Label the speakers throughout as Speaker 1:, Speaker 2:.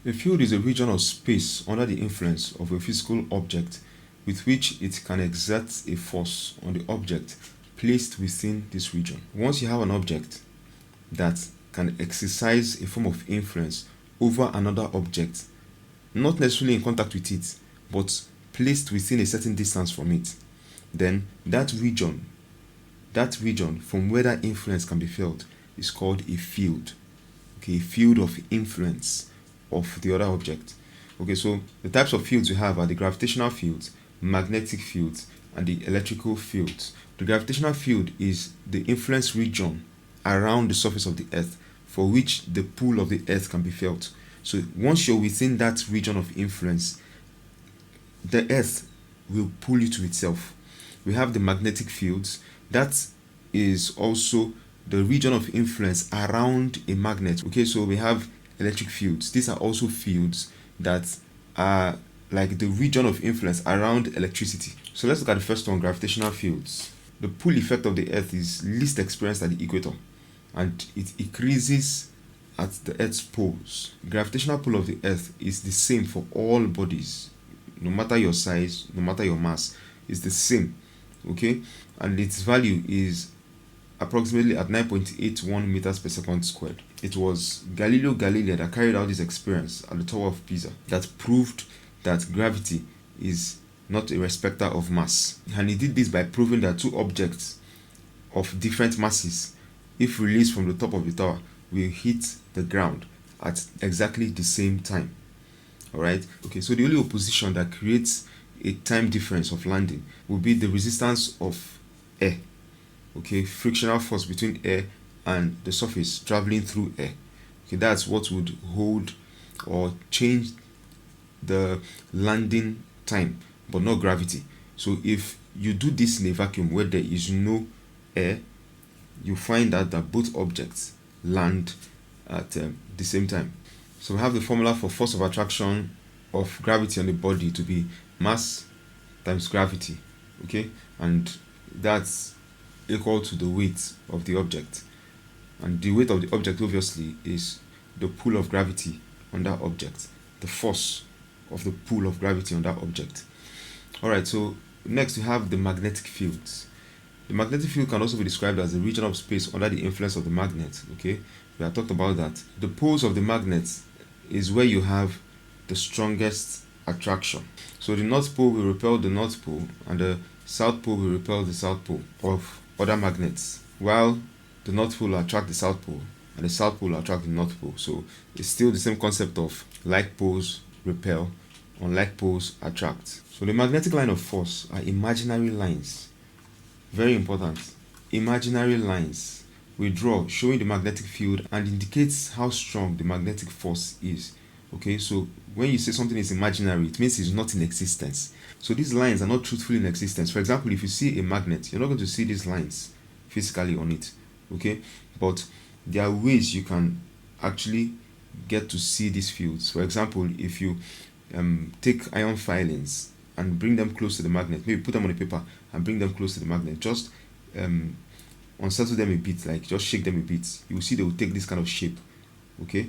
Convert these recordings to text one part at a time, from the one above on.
Speaker 1: A field is a region of space under the influence of a physical object with which it can exert a force on the object placed within this region. Once you have an object that can exercise a form of influence over another object, not necessarily in contact with it, but placed within a certain distance from it, then that region from where that influence can be felt is called a field. Okay, a field of influence of the other object. Okay, so the types of fields we have are the gravitational fields, magnetic fields, and the electrical fields. The gravitational field is the influence region around the surface of the earth for which the pull of the earth can be felt. So once you're within that region of influence, the earth will pull you to itself. We have the magnetic fields. That is also the region of influence around a magnet. Okay, so we have electric fields. These are also fields that are like the region of influence around electricity. So let's look at the first one, gravitational fields. The pull effect of the earth is least experienced at the equator, and it increases at the earth's poles. Gravitational pull of the earth is the same for all bodies, no matter your size, no matter your mass, it's the same. Okay, and its value is approximately at 9.81 meters per second squared. It was Galileo Galilei that carried out this experience at the Tower of Pisa that proved that gravity is not a respecter of mass. And he did this by proving that two objects of different masses, if released from the top of the tower, will hit the ground at exactly the same time. Alright? Okay, so the only opposition that creates a time difference of landing will be the resistance of air. Okay, frictional force between air and the surface traveling through air. Okay, that's what would hold or change the landing time, but not gravity. So if you do this in a vacuum where there is no air, you find out that both objects land at the same time. So we have the formula for force of attraction of gravity on the body to be mass times gravity. Okay, and that's equal to the weight of the object, and the weight of the object obviously is the pull of gravity on that object, the force of the pull of gravity on that object. Alright, so next we have the magnetic fields. The magnetic field can also be described as a region of space under the influence of the magnet. Okay, we have talked about that. The poles of the magnet is where you have the strongest attraction. So the north pole will repel the north pole, and the south pole will repel the south pole of other magnets, while the north pole will attract the south pole and the south pole will attract the north pole. So it's still the same concept of like poles repel, unlike poles attract. So the magnetic line of force are imaginary lines. Very important. Imaginary lines we draw showing the magnetic field and indicates how strong the magnetic force is. Okay, so when you say something is imaginary, it means it's not in existence. So these lines are not truthfully in existence. For example, if you see a magnet, you're not going to see these lines physically on it. Okay, but there are ways you can actually get to see these fields. For example, if you take iron filings and bring them close to the magnet, maybe put them on a paper and bring them close to the magnet, just unsettle them a bit, like just shake them a bit, you will see they will take this kind of shape. Okay,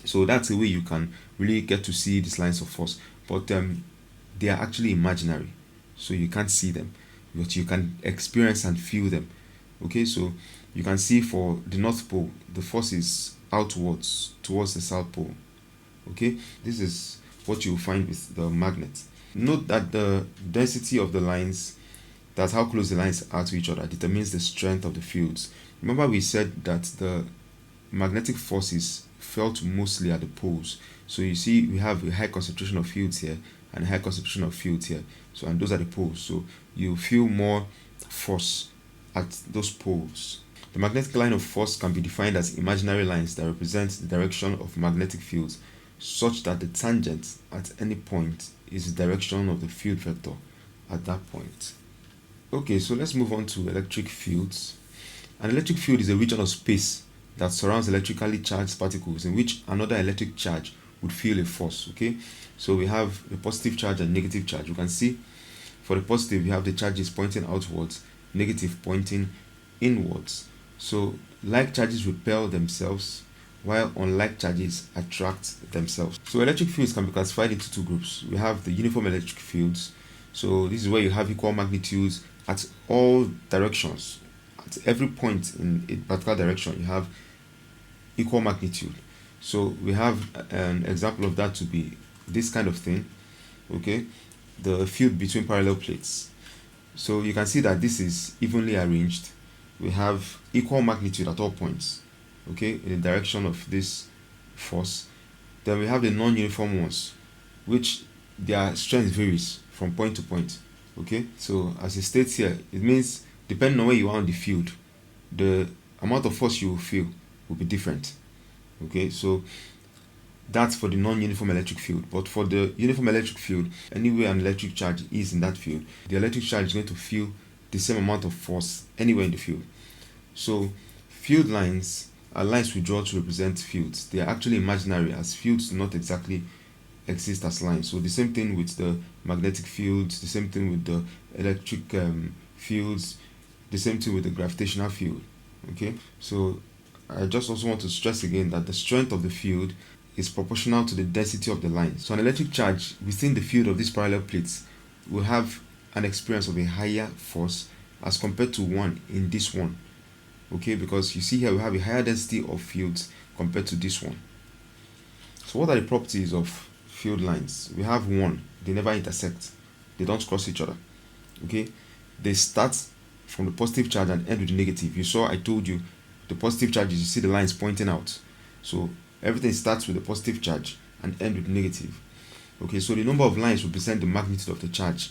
Speaker 1: so that's a way you can really get to see these lines of force, but they are actually imaginary, so you can't see them, but you can experience and feel them. Okay, so you can see for the north pole the force is outwards towards the south pole. Okay, this is what you will find with the magnet. Note that the density of the lines, that's how close the lines are to each other, determines the strength of the fields. Remember we said that the magnetic force is felt mostly at the poles. So you see we have a high concentration of fields here and a high concentration of fields here. So, and those are the poles. So you feel more force at those poles. The magnetic line of force can be defined as imaginary lines that represent the direction of magnetic fields, such that the tangent at any point is the direction of the field vector at that point. Okay, so let's move on to electric fields. An electric field is a region of space that surrounds electrically charged particles in which another electric charge would feel a force. Okay, so we have the positive charge and negative charge. You can see for the positive we have the charges pointing outwards, negative pointing inwards. So like charges repel themselves, while unlike charges attract themselves. So electric fields can be classified into two groups. We have the uniform electric fields. So this is where you have equal magnitudes at all directions. At every point in a particular direction, you have equal magnitude. So we have an example of that to be this kind of thing, okay, the field between parallel plates. So you can see that this is evenly arranged. We have equal magnitude at all points, okay, in the direction of this force. Then we have the non-uniform ones, which their strength varies from point to point, okay. So as it states here, it means depending on where you are on the field, the amount of force you will feel will be different, okay. So that's for the non-uniform electric field. But for the uniform electric field, anywhere an electric charge is in that field, the electric charge is going to feel the same amount of force anywhere in the field. So field lines are lines we draw to represent fields. They are actually imaginary, as fields do not exactly exist as lines. So the same thing with the magnetic fields, the same thing with the electric fields, the same thing with the gravitational field, okay. So I just also want to stress again that the strength of the field is proportional to the density of the line. So an electric charge within the field of these parallel plates will have an experience of a higher force as compared to one in this one, okay, because you see here we have a higher density of fields compared to this one. So what are the properties of field lines? We have one, they never intersect, they don't cross each other, okay. They start from the positive charge and end with the negative. You saw I told you the positive charges, you see the lines pointing out. So everything starts with a positive charge and end with negative, okay. So the number of lines represent the magnitude of the charge.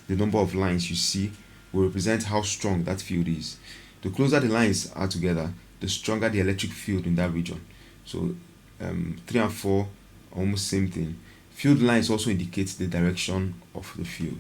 Speaker 1: The number of lines you see will represent how strong that field is. The closer the lines are together, the stronger the electric field in that region. So 3 and 4 almost same thing. Field lines also indicate the direction of the field.